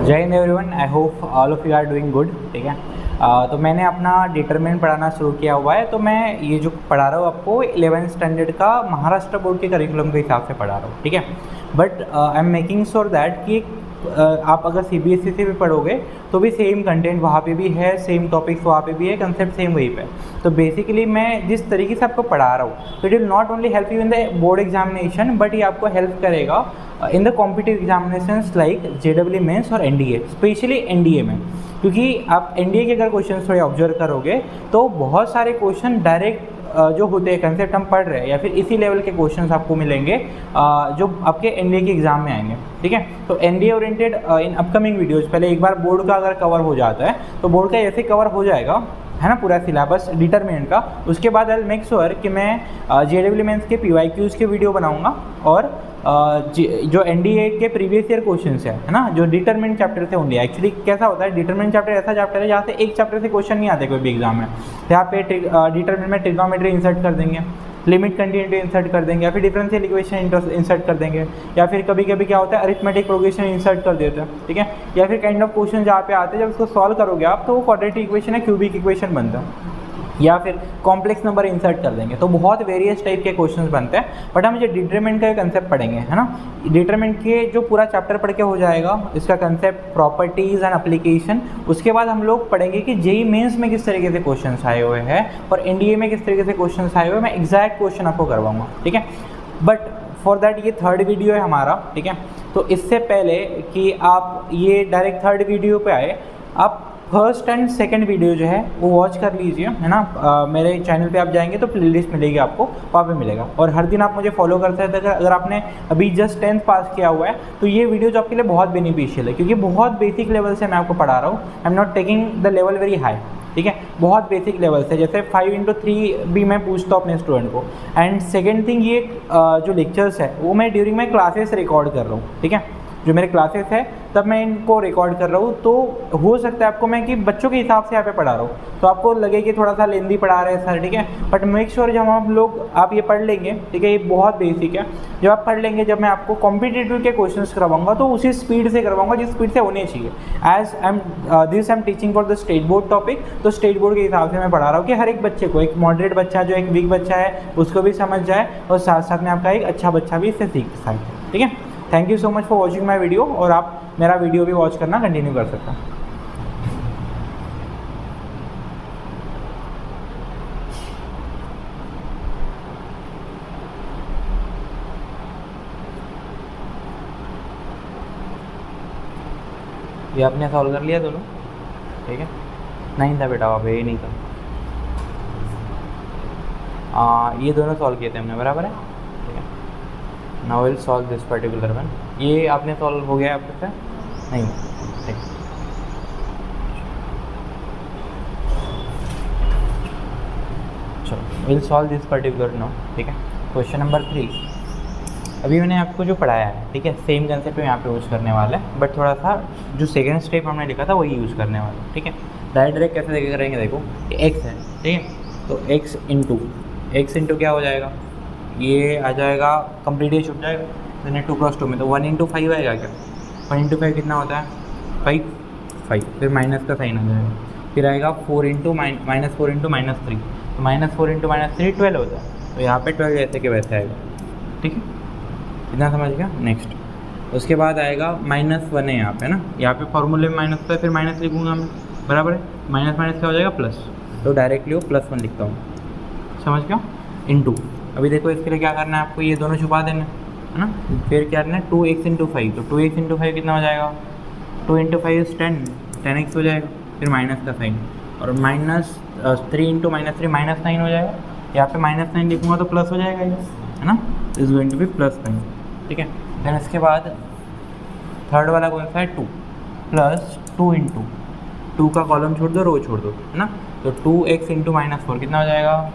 जय हिंद everyone, I hope all of you are doing good. ठीक है, तो मैंने अपना डिटरमिनेंट पढ़ाना शुरू किया हुआ है। तो मैं ये जो पढ़ा रहा हूँ आपको 11th स्टैंडर्ड का महाराष्ट्र बोर्ड के करिकुलम के हिसाब से पढ़ा रहा हूँ। ठीक है, but I am making sure that कि आप अगर CBSE से भी पढ़ोगे तो भी सेम कंटेंट वहाँ पे भी है, सेम टॉपिक्स वहाँ पे भी है, कंसेप्ट सेम वहीं पे। तो बेसिकली मैं जिस तरीके से आपको पढ़ा रहा हूँ तो it will not only help you in the board examination, but ये आपको हेल्प करेगा in the competitive examinations like JEE mains और NDA, स्पेशली NDA में। क्योंकि आप NDA के अगर क्वेश्चन थोड़े ऑब्जर्व करोगे तो बहुत सारे क्वेश्चन डायरेक्ट जो होते हैं, कंसेप्ट हम पढ़ रहे हैं या फिर इसी लेवल के क्वेश्चंस आपको मिलेंगे जो आपके NDA के एग्जाम में आएंगे। ठीक है, तो NDA oriented in upcoming videos पहले एक बार बोर्ड का अगर कवर हो जाता है तो बोर्ड का ऐसे कवर हो जाएगा है ना, पूरा सिलेबस डिटरमिनेंट का। उसके बाद आई विल मेक श्योर कि मैं JEE मेंस के PYQs के वीडियो बनाऊंगा और जो NDA के प्रीवियस ईयर क्वेश्चंस है ना, जो डिटरमिनेंट चैप्टर से ओनली। एक्चुअली कैसा होता है, डिटरमिनेंट चैप्टर ऐसा चैप्टर है जहाँ से एक चैप्टर से क्वेश्चन नहीं आते कोई भी एग्जाम में। यहाँ पे डिटरमिनेंट में ट्रिग्नोमेट्री इंसर्ट कर देंगे, लिमिट कंटिन्यूटी इंसर्ट कर देंगे, या फिर डिफरेंशियल इक्वेशन इंसर्ट कर देंगे, या फिर कभी कभी क्या होता है अरिथमेटिक प्रोग्रेशन इंसर्ट कर देते हैं। ठीक है, या फिर काइंड ऑफ क्वेश्चन जहाँ पे आते हैं जब उसको सॉल्व करोगे आप तो वो क्वाड्रेटिक इक्वेशन है, क्यूबिक इक्वेशन बनता है, या फिर कॉम्प्लेक्स नंबर इंसर्ट कर देंगे। तो बहुत वेरियस टाइप के क्वेश्चंस बनते हैं। बट हम जो डिटरमिनेंट का कंसेप्ट पढ़ेंगे है ना, डिटरमिनेंट के जो पूरा चैप्टर पढ़ के हो जाएगा, इसका कंसेप्ट, प्रॉपर्टीज़ एंड एप्लीकेशन। उसके बाद हम लोग पढ़ेंगे कि JEE मेंस में किस तरीके से क्वेश्चंस आए हुए हैं और NDA में किस तरीके से क्वेश्चंस आए हुए हैं। मैं एग्जैक्ट क्वेश्चन आपको करवाऊंगा। ठीक है, बट फॉर दैट ये थर्ड वीडियो है हमारा। ठीक है, तो इससे पहले कि आप ये डायरेक्ट थर्ड वीडियो पे आए, आप फर्स्ट एंड सेकंड वीडियो जो है वो वॉच कर लीजिए, है ना। मेरे चैनल पे आप जाएंगे तो प्लेलिस्ट मिलेगी आपको, वहाँ पे मिलेगा। और हर दिन आप मुझे फॉलो करते हैं। अगर आपने अभी जस्ट 10th पास किया हुआ है तो ये वीडियो जो आपके लिए बहुत बेनिफिशियल है, क्योंकि बहुत बेसिक लेवल से मैं आपको पढ़ा रहा हूँ। I am not taking the level very high. ठीक है, बहुत बेसिक लेवल से, जैसे 5x3 भी मैं पूछता हूँ अपने स्टूडेंट को। एंड सेकेंड थिंग, ये जो लेक्चर्स है वो मैं ड्यूरिंग माई क्लासेस रिकॉर्ड कर रहा हूँ। ठीक है, जो मेरे क्लासेस है तब मैं इनको रिकॉर्ड कर रहा हूँ। तो हो सकता है आपको मैं कि बच्चों के हिसाब से यहाँ पे पढ़ा रहा हूँ तो आपको लगे कि थोड़ा सा लेंदी पढ़ा रहे हैं सर। ठीक है, बट मेक श्योर जब हम लोग आप ये पढ़ लेंगे, ठीक है, ये बहुत बेसिक है, जब आप पढ़ लेंगे, जब मैं आपको कॉम्पिटिटिव के क्वेश्चंस करवाऊंगा तो उसी स्पीड से करवाऊंगा जिस स्पीड से होने चाहिए। As I am teaching for the state board topic, तो स्टेट बोर्ड के हिसाब से मैं पढ़ा रहा हूँ कि हर एक बच्चे को, एक मॉडरेट बच्चा जो एक वीक बच्चा है उसको भी समझ जाए और साथ साथ में आपका एक अच्छा बच्चा भी इससे सीख सके। ठीक है, thank you so much for watching my video, और आप मेरा वीडियो भी वॉच करना कंटिन्यू कर सकते हैं। ये आपने सॉल्व कर लिया दोनों? ठीक है, नहीं था बेटा, वहाँ पे ये नहीं था। ये दोनों सॉल्व किए थे हमने, बराबर है। Now will solve this particular one. ये आपने सॉल्व हो गया आपके से? नहीं, ठीक। चलो, will solve this particular no. ठीक है, क्वेश्चन नंबर 3। अभी मैंने आपको जो पढ़ाया है, ठीक है, सेम कंसेप्ट यहाँ पे यूज़ करने वाला है, बट थोड़ा सा जो सेकेंड स्टेप हमने लिखा था वही यूज़ करने वाला है। ठीक है, डायरेक्ट कैसे करेंगे, देखो x है, ठीक है, तो x इंटू क्या हो जाएगा, ये आ जाएगा, कंप्लीट ये छुप जाएगा, मैंने 2 × 2 में, तो 1 × 5 आएगा क्या? 1 × 5 कितना होता है? 5, फिर माइनस का साइन आ जाएगा, फिर आएगा 4 × -3, तो -4 × -3 12 होता है, तो यहाँ पे 12 जैसे के वैसे आएगा। ठीक है, इतना समझ गया। नेक्स्ट, उसके बाद आएगा -1 है यहाँ पे ना, यहाँ पे फॉर्मूले में माइनस है, फिर माइनस लिखूँगा मैं, बराबर है। माइनस क्या हो जाएगा? प्लस, तो डायरेक्टली वो +1 लिखता हूँ, समझ गया। इंटू, अभी देखो इसके लिए क्या करना है आपको, ये दोनों छुपा देना है ना, फिर क्या करना है 2x × 5, तो 2x × 5 कितना हो जाएगा? 2 × 5 इज 10x हो जाएगा, फिर माइनस का साइन, और -3 × -3 -9 हो जाएगा, यहाँ पे -9 लिखूँगा तो प्लस हो जाएगा ये, है ना, इज गोइंग टू बी +9। ठीक है, फिर इसके बाद थर्ड वाला कौन सा है? 2 + 2 × 2 का कॉलम छोड़ दो, रो छोड़ दो, है ना, तो 2x × -4 कितना हो जाएगा?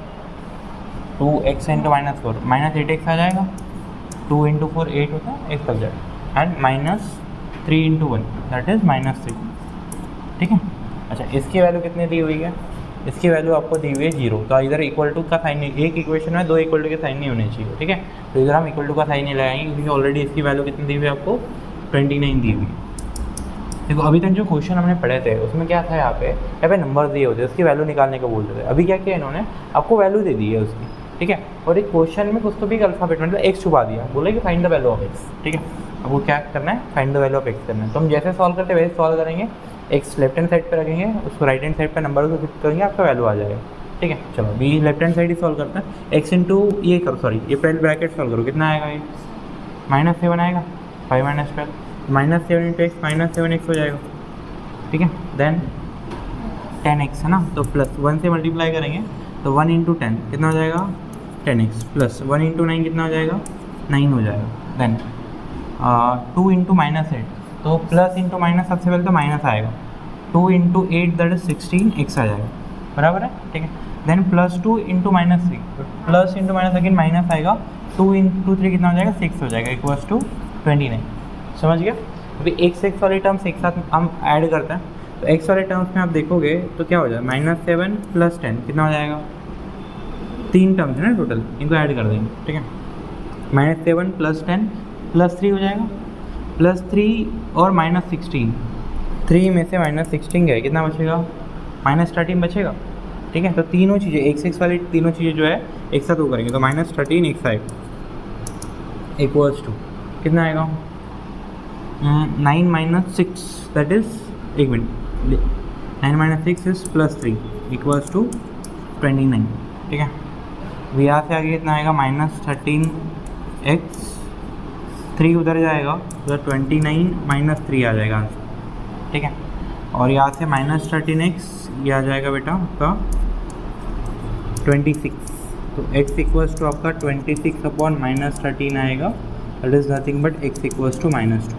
2x × -4 -8x आ जाएगा, 2 × 4 8 होता है, x लग जाएगा, एंड -3 × 1 दैट इज़ -3। ठीक है, अच्छा, इसकी वैल्यू कितनी दी हुई है? इसकी वैल्यू आपको दी हुई है 0, तो इधर इक्वल टू का साइन, एक इक्वेशन में 2 इक्वल टू के साइन नहीं होने चाहिए। ठीक है, तो इधर हम इक्वल टू का साइन नहीं लगाएंगे, क्योंकि ऑलरेडी इसकी वैल्यू कितनी दी हुई है आपको? 29 दी हुई है। देखो अभी तक जो क्वेश्चन हमने पढ़े थे उसमें क्या था, यहाँ पे नंबर दिए होते हैं, उसकी वैल्यू निकालने को बोलते थे। अभी क्या किया इन्होंने, आपको वैल्यू दे दी है उसकी, ठीक है। और एक क्वेश्चन में कुछ तो भी एक अल्फाबेट मतलब एक्स छुपा दिया, बोले कि find the value of x, ठीक है। अब वो क्या करना है, find the value of x करना है। तो हम जैसे सॉल्व करते हैं वैसे सॉल्व करेंगे, एक्स लेफ्ट हैंड साइड पर रखेंगे, उसको राइट हैंड साइड पर नंबर को शिफ्ट करेंगे, आपका वैल्यू आ जाएगा, ठीक है। चलो अभी लेफ्ट हैंड साइड ही सॉल्व करते हैं। एक्स इंटू ये करो, सॉरी ये पहले ब्रैकेट सॉल्व करो, कितना आएगा ये -7 आएगा, 5 - 12 -7 इंटू एक्स -7x हो जाएगा, ठीक है। देन 10x है ना, तो प्लस 1 से मल्टीप्लाई करेंगे तो 1 इंटू 10 कितना हो जाएगा 10x, प्लस 1 इंटू 9 कितना हो जाएगा 9 हो जाएगा। देन 2 इंटू -8, तो प्लस इंटू माइनस सबसे पहले तो माइनस आएगा, 2 इंटू 8 दैट इज 16x आ जाएगा, बराबर है, ठीक है। Then +2 into -3, plus into minus again minus आएगा, 2 इंटू 3 कितना हो जाएगा 6 हो जाएगा, इक्वल्स टू 29। समझ गया। अभी x वाले टर्म्स एक साथ हम ऐड करते हैं, तो x वाले टर्म्स में आप देखोगे तो क्या हो जाएगा -7 + 10 कितना हो जाएगा, 3 टर्म्स है ना टोटल, इनको ऐड कर देंगे, ठीक है। -7 + 10 +3 हो जाएगा, +3 और -16, 3 में से -16 गए कितना बचेगा -13 बचेगा, ठीक है। तो तीनों चीज़ें x वाली तीनों चीज़ें जो है एक साथ वो करेंगे, तो -13x आएगा, इक्वल्स टू कितना आएगा 9 - 6 that is 1 minute 9 - 6 is +3 equals to 29, ठीक है। अब यहाँ से आगे कितना आएगा -13x, 3 उधर जाएगा तो 29 - 3 आ जाएगा आंसर, ठीक है। और यहाँ से -13x ये आ जाएगा बेटा आपका 26, तो x इक्वल्स टू आपका 26 अपॉन -13 आएगा, that is nothing but x equals to -2।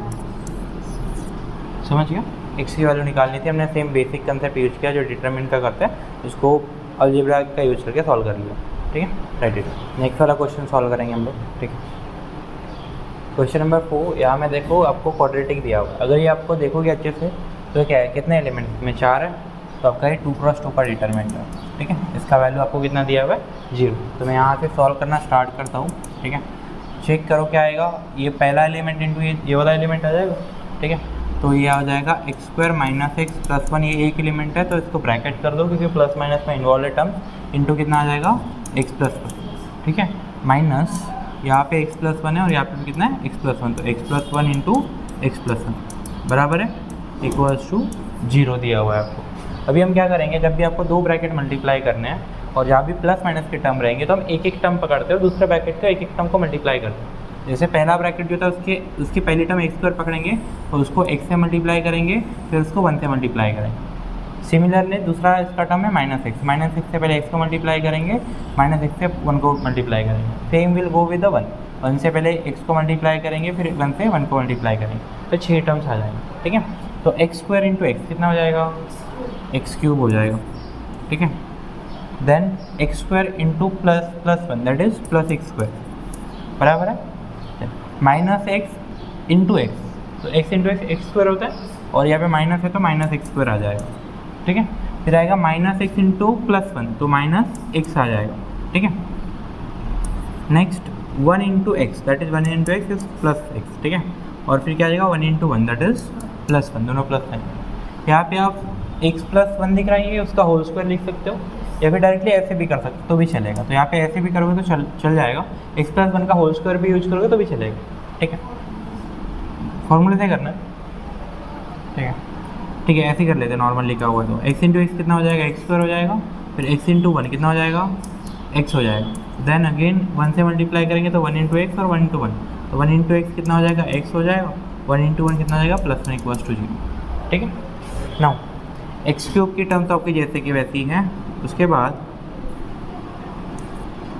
समझ गया। x की वैल्यू निकालनी थी, हमने सेम बेसिक कंसेप्ट यूज किया जो डिटरमिनेंट का करते हैं, उसको अलजेब्रा का यूज करके सॉल्व कर लिया, ठीक है। Right it. नेक्स्ट वाला क्वेश्चन सॉल्व करेंगे हम लोग, ठीक है। क्वेश्चन नंबर 4, यहाँ में देखो आपको क्वाड्रेटिक दिया होगा, अगर ये आपको देखोगे अच्छे से तो क्या है, कितने एलिमेंट में 4 है, तो आपका ये 2x2 का डिटरमिनेंट है, ठीक है। इसका वैल्यू आपको कितना दिया हुआ है 0। तो मैं यहाँ से सॉल्व करना स्टार्ट करता हूँ, ठीक है। चेक करो क्या आएगा, ये पहला एलिमेंट इंटू ये वाला एलिमेंट आ जाएगा, ठीक है। तो ये आ जाएगा x² - x + 1, ये एक एलिमेंट है तो इसको ब्रैकेट कर दो क्योंकि प्लस माइनस में इन्वॉल्व है टर्म, इंटू कितना आ जाएगा x + 1, ठीक है, माइनस यहाँ पे x + 1 है और यहाँ पे कितना है x + 1, तो x + 1 इंटू x + 1 बराबर है, इक्वल्स टू 0 दिया हुआ है आपको। अभी हम क्या करेंगे, जब भी आपको 2 ब्रैकेट मल्टीप्लाई करने हैं और जहाँ भी प्लस माइनस के टर्म रहेंगे तो हम एक एक टर्म पकड़ते हैं और दूसरे ब्रैकेट का एक एक टर्म को मल्टीप्लाई करते हैं। जैसे पहला ब्रैकेट जो था उसकी पहली टर्म x² पकड़ेंगे और उसको x से मल्टीप्लाई करेंगे, फिर उसको 1 से मल्टीप्लाई करेंगे। सिमिलरली दूसरा इसका टर्म है -x, -x से पहले x को मल्टीप्लाई करेंगे, -x से 1 को मल्टीप्लाई करेंगे। Same will go with the 1 से पहले x को मल्टीप्लाई करेंगे, फिर 1 से 1 को मल्टीप्लाई करेंगे, तो 6 टर्म्स आ जाएंगे, ठीक है। तो x² इंटू x कितना हो जाएगा, x³ हो जाएगा, ठीक है। Then x² into +1 that is +x² बराबर है, -x इंटू x, तो x इंटू x x² होता है और यहाँ पे माइनस है तो -x² आ जाएगा, ठीक है। फिर आएगा -x इंटू +1 तो -x आ जाएगा, ठीक है। Next 1 into x that is 1 into x is +x, ठीक है। और फिर क्या आ जाएगा 1 इंटू 1 दैट इज +1, दोनों प्लस है। यहाँ पे आप x + 1 दिख रहा है, उसका होल स्क्वायर लिख सकते हो या फिर डायरेक्टली ऐसे भी कर सकते तो भी चलेगा। तो यहाँ पे ऐसे भी करोगे तो चल जाएगा, x + 1 का होल स्क्वायर भी यूज करोगे तो भी चलेगा, ठीक है। फॉर्मूले से करना है, ठीक है, ठीक है, ऐसे ही कर लेते हैं नॉर्मल लिखा हुआ है। तो x इंटू x कितना हो जाएगा, x² हो जाएगा, फिर x इंटू 1 कितना हो जाएगा, x हो जाएगा। देन अगेन 1 से मल्टीप्लाई करेंगे तो 1 इंटू x और 1 इंटू 1, तो 1 इंटू x कितना हो जाएगा, x हो जाएगा, 1 इंटू 1 कितना हो जाएगा +1 इक्वल्स टू 0, ठीक है। नाउ x³ की टर्म तो आपकी जैसे कि वैसी है, उसके बाद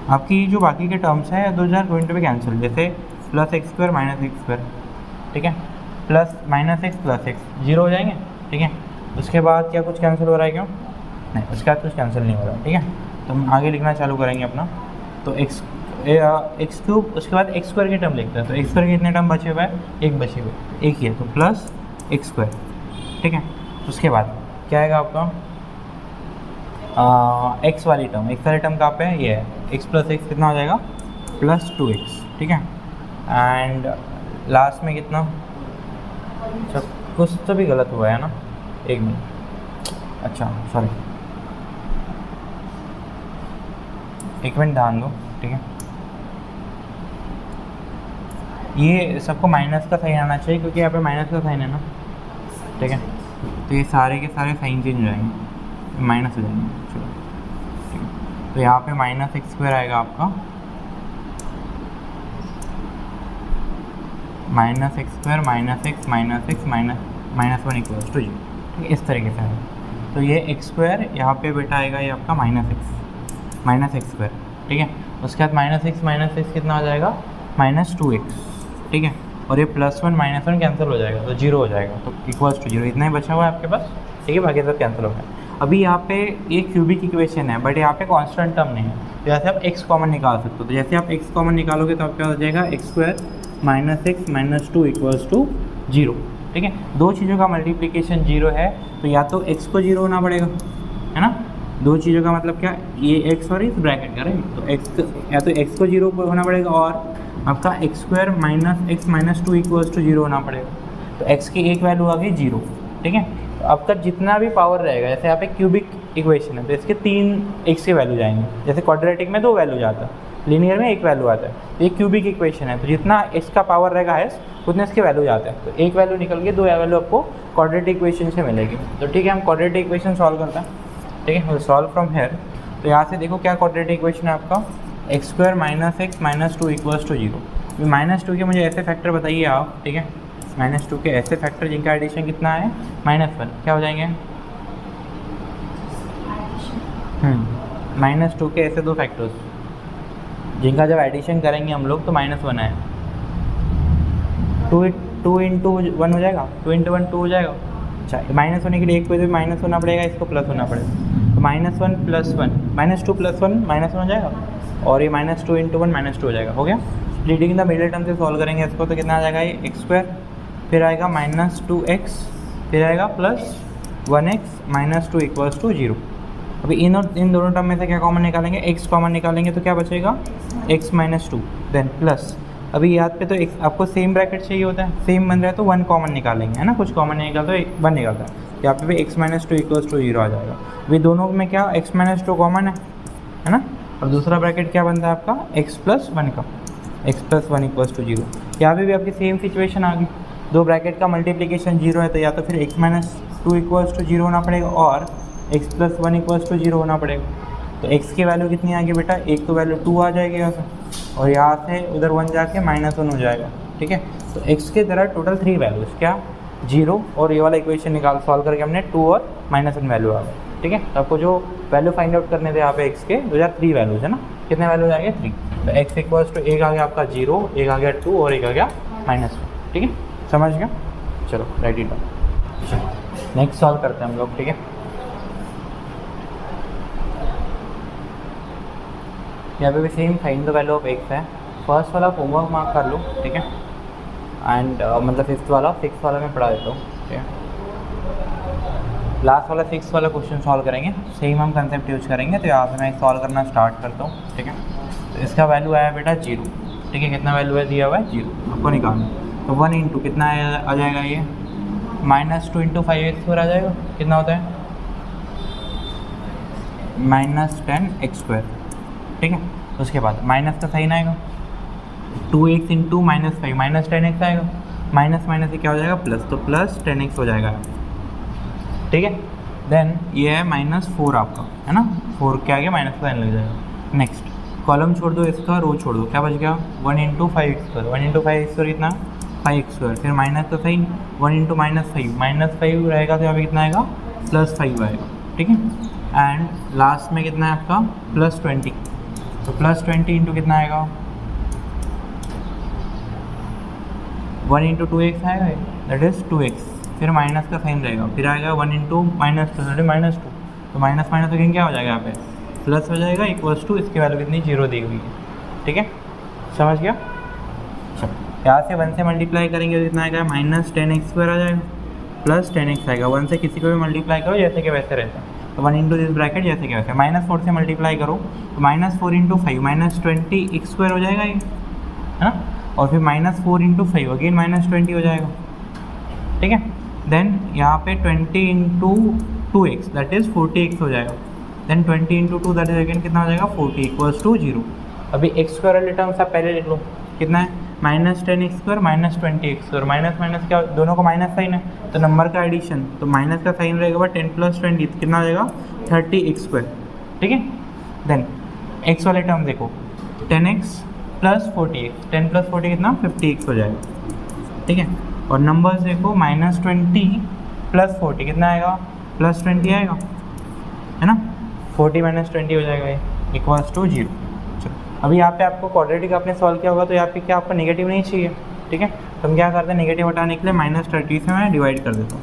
आपकी जो बाकी के टर्म्स हैं those are going to be cancel, जैसे +x² -x², ठीक है, प्लस -x + x 0 हो जाएंगे, ठीक है। उसके बाद क्या कुछ कैंसिल हो रहा है क्यों, नहीं उसके बाद कुछ कैंसिल नहीं हो रहा है, ठीक है। तो हम आगे लिखना चालू करेंगे अपना, तो x³ उसके बाद x² की टर्म लिखते हैं, तो x² के कितने टर्म बचे हुए हैं, एक बचे हुए, एक ही है, तो +x², ठीक है। उसके बाद क्या आएगा आपका x वाली टर्म कहाँ पे है, ये है x + x कितना हो जाएगा +2x, ठीक है। एंड लास्ट में कितना कुछ तो भी गलत हुआ है ना, एक मिनट, अच्छा सॉरी, एक मिनट ध्यान दो, ठीक है। ये सबको माइनस का साइन आना चाहिए क्योंकि यहाँ पे माइनस का साइन है ना, ठीक है। तो ये सारे के सारे साइन चेंज हो जाएंगे, माइनस हो जाएंगे, चलो ठीक है। तो यहाँ पे माइनस एक्स स्क्वायर आएगा आपका, minus X square minus X minus one equals to 0, ठीक है, इस तरीके से आएगा। तो ये एक्स स्क्वायर यहाँ पे बेटा आएगा ये आपका माइनस एक्स स्क्वायर, ठीक है। उसके बाद माइनस एक्स कितना हो जाएगा, -2x, ठीक है। और ये +1 -1 कैंसिल हो जाएगा तो 0 हो जाएगा, तो इक्वल्स टू 0, इतना ही बचा हुआ है आपके पास, ठीक है। बाकी सब कैंसिल हो गया। अभी यहाँ पे ये क्यूबिक इक्वेशन है बट यहाँ पे कांस्टेंट टर्म नहीं है, तो जैसे आप x कॉमन निकाल सकते हो। तो जैसे आप x कॉमन निकालोगे तो आपका हो जाएगा x square -x -2 equals to 0, ठीक है। दो चीज़ों का मल्टीप्लिकेशन 0 है तो या तो x को 0 होना पड़ेगा, है ना। दो चीज़ों का मतलब क्या, ये x और इस ब्रैकेट का, राइट। तो x या तो x को 0 होना पड़ेगा और आपका x square -x -2 equals to 0 होना पड़ेगा। तो x की एक वैल्यू आ गई 0, ठीक है। तो आपका जितना भी पावर रहेगा, जैसे यहाँ पे क्यूबिक इक्वेशन है तो इसके 3 x के वैल्यू जाएंगे, जैसे क्वाड्रेटिक में 2 वैल्यू जाता है, लीनियर में 1 वैल्यू आता है। तो ये क्यूबिक इक्वेशन है तो जितना x का पावर रहेगा हाईएस्ट उतने इसके वैल्यू जाते हैं। तो एक वैल्यू निकल गई, 2 वैल्यू आपको क्वाड्रेटिक इक्वेशन से मिलेगी। तो ठीक है, हम क्वाड्रेटिक इक्वेशन सॉल्व करते हैं, ठीक है। सॉल्व फ्रॉम हेयर, तो यहाँ से देखो क्या क्वाड्रेटिक इक्वेशन है आपका, x square -x -2 equals to 0। -2 के मुझे ऐसे फैक्टर बताइए आप, ठीक है। -2 के ऐसे फैक्टर जिनका एडिशन कितना है -1, क्या हो जाएंगे, -2 के ऐसे 2 फैक्टर्स जिनका जब एडिशन करेंगे हम लोग तो -1 है। 2 इंटू 1 हो जाएगा, 2 इंटू 1 2 हो जाएगा। अच्छा, माइनस होने के लिए एक पे माइनस होना पड़ेगा, इसको प्लस होना पड़ेगा। तो -1 + 1 -2 + 1 -1 हो जाएगा और ये -2 इंटू 1 -2 हो जाएगा, हो गया। स्प्लिटिंग द मिडिल टर्म से सॉल्व करेंगे इसको तो कितना आ जाएगा, ये x स्क्वायर, फिर आएगा -2x, फिर आएगा +1x -2 इक्वल्स टू 0। अभी इन दोनों टर्म में से क्या कॉमन निकालेंगे, x कॉमन निकालेंगे तो क्या बचेगा, x -2 देन प्लस, अभी याद पे तो x आपको सेम ब्रैकेट चाहिए होता है, सेम बन रहा है तो 1 कॉमन निकालेंगे, है ना। कुछ कॉमन नहीं निकालता तो 1 निकालता है, यहाँ पे भी x -2 इक्वल्स टू 0 आ जाएगा। अभी दोनों में क्या x -2 कॉमन है ना। और दूसरा ब्रैकेट क्या बनता है आपका, x + 1 का, x + 1 इक्वल्स टू 0। यहाँ पे भी आपकी सेम सिचुएशन आ गई, दो ब्रैकेट का मल्टीप्लिकेशन 0 है तो या तो फिर x -2 इक्वल्स टू 0 होना पड़ेगा और x + 1 इक्वल्स टू 0 होना पड़ेगा। तो x की वैल्यू कितनी आ गई बेटा, एक तो वैल्यू 2 आ जाएगी यहाँ से और यहाँ से उधर 1 जाके -1 हो जाएगा, ठीक है। तो x के तरह टोटल 3 वैल्यूज़, क्या 0 और ये वाला इक्वेशन निकाल सॉल्व करके हमने 2 और -1 वैल्यू आ गए, ठीक है। तो आपको जो वैल्यू फाइंड आउट करने थे यहाँ पे x के 3 वैल्यूज़ है ना, कितने वैल्यूज आ गए 3। तो x इक्वल्स टू एक आ गया आपका 0, एक आ गया 2 और एक आ गया -1, ठीक है, समझ गया। चलो right it down, next solve करते हैं हम लोग, ठीक है। यहाँ पे भी same find the value of x है। फर्स्ट वाला होमवर्क मार्क कर लो, ठीक है। एंड मतलब 6th वाला मैं पढ़ा देता हूँ, ठीक है। लास्ट वाला 6th वाला क्वेश्चन सॉल्व करेंगे, सेम हम कंसेप्ट यूज करेंगे। तो यहाँ से मैं सॉल्व करना स्टार्ट करता हूँ, ठीक है। तो इसका वैल्यू आया बेटा 0, ठीक है। कितना वैल्यू है दिया हुआ है 0, आपको निकालना। तो 1 इंटू कितना आ जाएगा, ये -2 इंटू 5x² आ जाएगा, कितना होता है -10x², ठीक है। उसके बाद माइनस का साइन आएगा, 2x इंटू -5 -10x आएगा, माइनस से क्या हो जाएगा प्लस, तो +10x हो जाएगा, ठीक है। देन ये है -4 आपका, है ना। 4 के आगे माइनस का साइन लग जाएगा। नेक्स्ट कॉलम छोड़ दो, इसका रो छोड़ दो, क्या बच गया 1 इंटू 5x², 1 इंटू 5x² कितना 5x², फिर माइनस का साइन 1 इंटू -5 रहेगा तो यहाँ पे कितना आएगा +5 आएगा, ठीक है। एंड लास्ट में कितना है आपका +20, तो +20 इंटू कितना आएगा 1 इंटू 2x आएगा, दैट इज़ 2x, फिर माइनस का साइन रहेगा, फिर आएगा 1 इंटू -2, तो माइनस सेकेंड क्या हो जाएगा यहाँ पे प्लस हो जाएगा, इक्वल्स टू इसकी वैल्यू कितनी 0 दी हुई है, ठीक है, समझ गया। अच्छा, यहाँ से 1 से मल्टीप्लाई करेंगे तो कितना आएगा -10x² आ जाएगा, +10x आएगा। 1 से किसी को भी मल्टीप्लाई करो जैसे कि वैसे रहता है, तो 1 इंटू दिस ब्रैकेट जैसे कि वैसे। -4 से मल्टीप्लाई करो तो -4 इंटू 5 -20x² हो जाएगा ये, है ना। और फिर -4 इंटू 5 अगेन -20 हो जाएगा, ठीक है। देन यहाँ पे 20 into 2x that is 40x हो जाएगा। Then 20 into 2 that is again कितना हो जाएगा 40 इक्वल्स टू 0। अभी x स्क्वायर वाले टर्म्स आप पहले लिख लो, कितना है -10x² -20x², माइनस माइनस क्या दोनों को माइनस साइन है तो नंबर का एडिशन, तो माइनस का साइन रहेगा 10 + 20 कितना हो जाएगा 30x², ठीक है। देन x वाले टर्म देखो 10x + 40x, 10 + 40 कितना 50x हो जाएगा, ठीक है। और नंबर्स देखो -20 + 40 कितना आएगा +20 आएगा, है ना। 40 - 20 हो जाएगा ये इक्वल्स टू 0। चलो अभी यहाँ पे आपको क्वाड्रेटिक आपने सॉल्व किया होगा तो यहाँ पे क्या आपको नेगेटिव नहीं चाहिए, ठीक है। तो हम क्या करते हैं नेगेटिव हटाने के लिए -30 से मैं डिवाइड कर देता हूँ,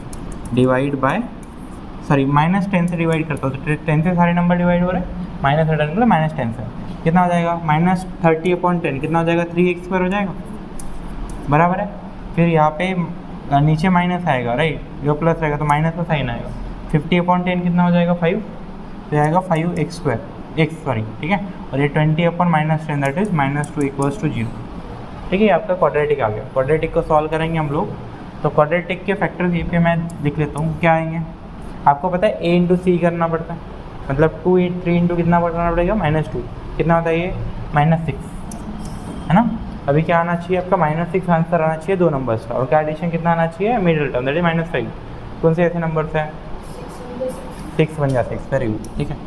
डिवाइड बाय -10 से डिवाइड करता हूँ, तो 10 से सारे नंबर डिवाइड हो रहे हैं, माइनस हटाने के लिए -10 से कितना हो जाएगा -30/10 कितना हो जाएगा 3x² हो जाएगा, बराबर है। फिर यहाँ पे नीचे माइनस आएगा राइट, जो प्लस रहेगा तो माइनस का साइन आएगा, 50/10 कितना हो जाएगा 5, तो आएगा 5x², ठीक है। और ये 20/-10 दैट इज -2 इक्वल्स टू 0, ठीक है। आपका क्वाड्रेटिक आ गया। क्वाड्रेटिक को सॉल्व करेंगे हम लोग, तो क्वाड्रेटिक के फैक्टर्स ये पे मैं लिख लेता हूँ, क्या आएंगे आपको पता है a इंटू सी करना पड़ता है, मतलब 3 इंटू कितना करना पड़ेगा -2, कितना होता है ये -6, है ना। अभी क्या आना चाहिए आपका -6 आंसर आना चाहिए 2 नंबर्स का, और क्या एडिशन कितना आना चाहिए मिडिल टर्म दैट इज -5। कौन से ऐसे नंबर्स हैं 6 बन जाते हैं, वेरी गुड, ठीक है।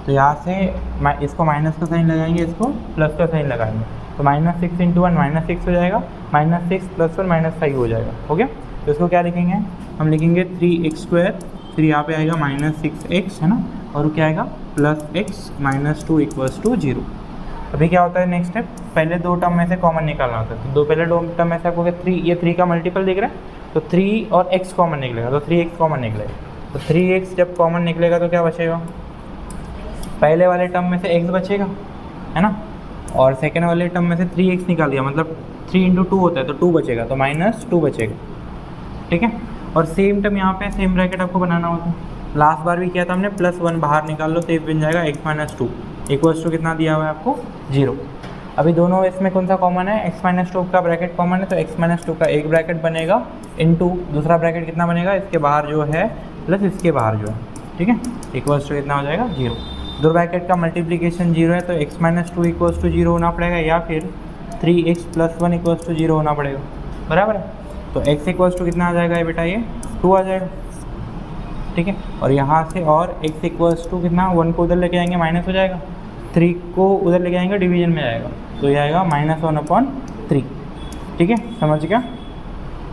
तो यहाँ से इसको माइनस का साइन लगाएंगे, इसको प्लस का साइन लगाएंगे, तो -6 इंटू 1 -6 हो जाएगा, -6 + 1 -5 हो जाएगा, हो गया। तो इसको क्या लिखेंगे हम लिखेंगे 3x², फिर यहाँ पे आएगा -6x, है ना, और क्या आएगा +x -2 इक्वल्स टू 0। अभी क्या होता है नेक्स्ट स्टेप, पहले 2 टर्म में से कॉमन निकालना होता है, तो पहले 2 टर्म में से आपको 3, ये 3 का मल्टीपल दिख रहा है, तो 3 और x कॉमन निकलेगा, तो 3x कॉमन निकलेगा, तो 3x जब कॉमन निकलेगा तो क्या बचेगा, पहले वाले टर्म में से x बचेगा, है ना, और सेकेंड वाले टर्म में से 3x निकाल दिया, मतलब 3 इंटू 2 होता है तो 2 बचेगा, तो -2 बचेगा, ठीक है। और सेम टर्म यहाँ पे सेम ब्रैकेट आपको बनाना होता है, लास्ट बार भी किया था हमने, +1 बाहर निकाल लो तो ये बन जाएगा x - 2 इक्वल्स टू कितना दिया हुआ है आपको 0। अभी दोनों इसमें कौन सा कॉमन है, x - 2 का ब्रैकेट कॉमन है, तो x - 2 का एक ब्रैकेट बनेगा इनटू दूसरा ब्रैकेट कितना बनेगा इसके बाहर जो है प्लस इसके बाहर जो है, ठीक है, इक्वल्स टू कितना हो जाएगा 0। दो ब्रैकेट का मल्टीप्लिकेशन 0 है तो x - 2 इक्वल्स टू 0 होना पड़ेगा, या फिर 3x + 1 इक्वल्स टू 0 होना पड़ेगा, बराबर है। तो x इक्वल्स टू कितना आ जाएगा ये बेटा, ये 2 आ जाएगा, ठीक है। और यहाँ से और x इक्वल्स टू कितना 1 को उधर लेके आएंगे माइनस हो जाएगा, 3 को उधर लेके आएंगे डिवीजन में आएगा, तो ये आएगा -1/3, ठीक है, समझ गया,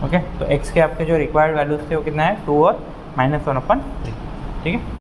ओके। तो x के आपके जो रिक्वायर्ड वैल्यूज थे वो कितना है 2 और -1/3, ठीक है।